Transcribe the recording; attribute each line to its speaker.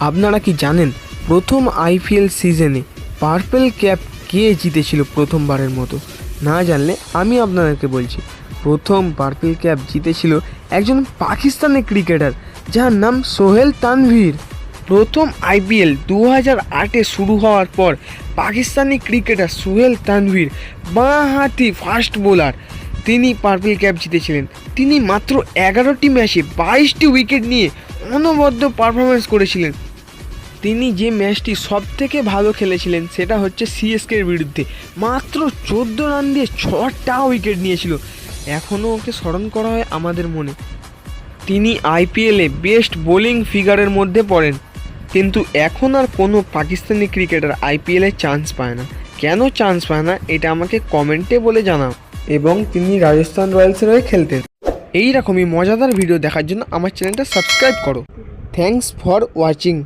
Speaker 1: আপনারা কি জানেন প্রথম আইপিএল সিজনে পার্পল ক্যাপ কে জিতেছিল প্রথমবারের মতো? না জানলে আমি আপনাদেরকে বলছি, প্রথম পার্পল ক্যাপ জিতেছিল একজন পাকিস্তানি ক্রিকেটার যার নাম সোহেল তানভীর। প্রথম আইপিএল 2008-এ শুরু হওয়ার পর পাকিস্তানি ক্রিকেটার সোহেল তানভীর বাঁহাতি ফাস্ট বোলার, তিনি পার্পল ক্যাপ জিতেছিলেন। তিনি মাত্র 11টি ম্যাচে 22টি উইকেট নিয়ে অনবদ্য পারফরমেন্স করেছিলেন। তিনি যে ম্যাচটি সবথেকে ভালো খেলেছিলেন সেটা হচ্ছে সিএসকের বিরুদ্ধে, মাত্র 14 রান দিয়ে 6টা উইকেট নিয়েছিল। এখনও ওকে স্মরণ করা হয় আমাদের মনে। তিনি আইপিএলে বেস্ট বোলিং ফিগারের মধ্যে পড়েন, কিন্তু এখন আর কোনো পাকিস্তানি ক্রিকেটার আইপিএলে চান্স পায় না। কেন চান্স পায় না এটা আমাকে কমেন্টে বলে জানাও। এবং তিনি রাজস্থান রয়্যালসের হয়ে খেলতেন। এই রকমই মজাদার ভিডিও দেখার জন্য আমার চ্যানেলটা সাবস্ক্রাইব করো। Thanks for watching.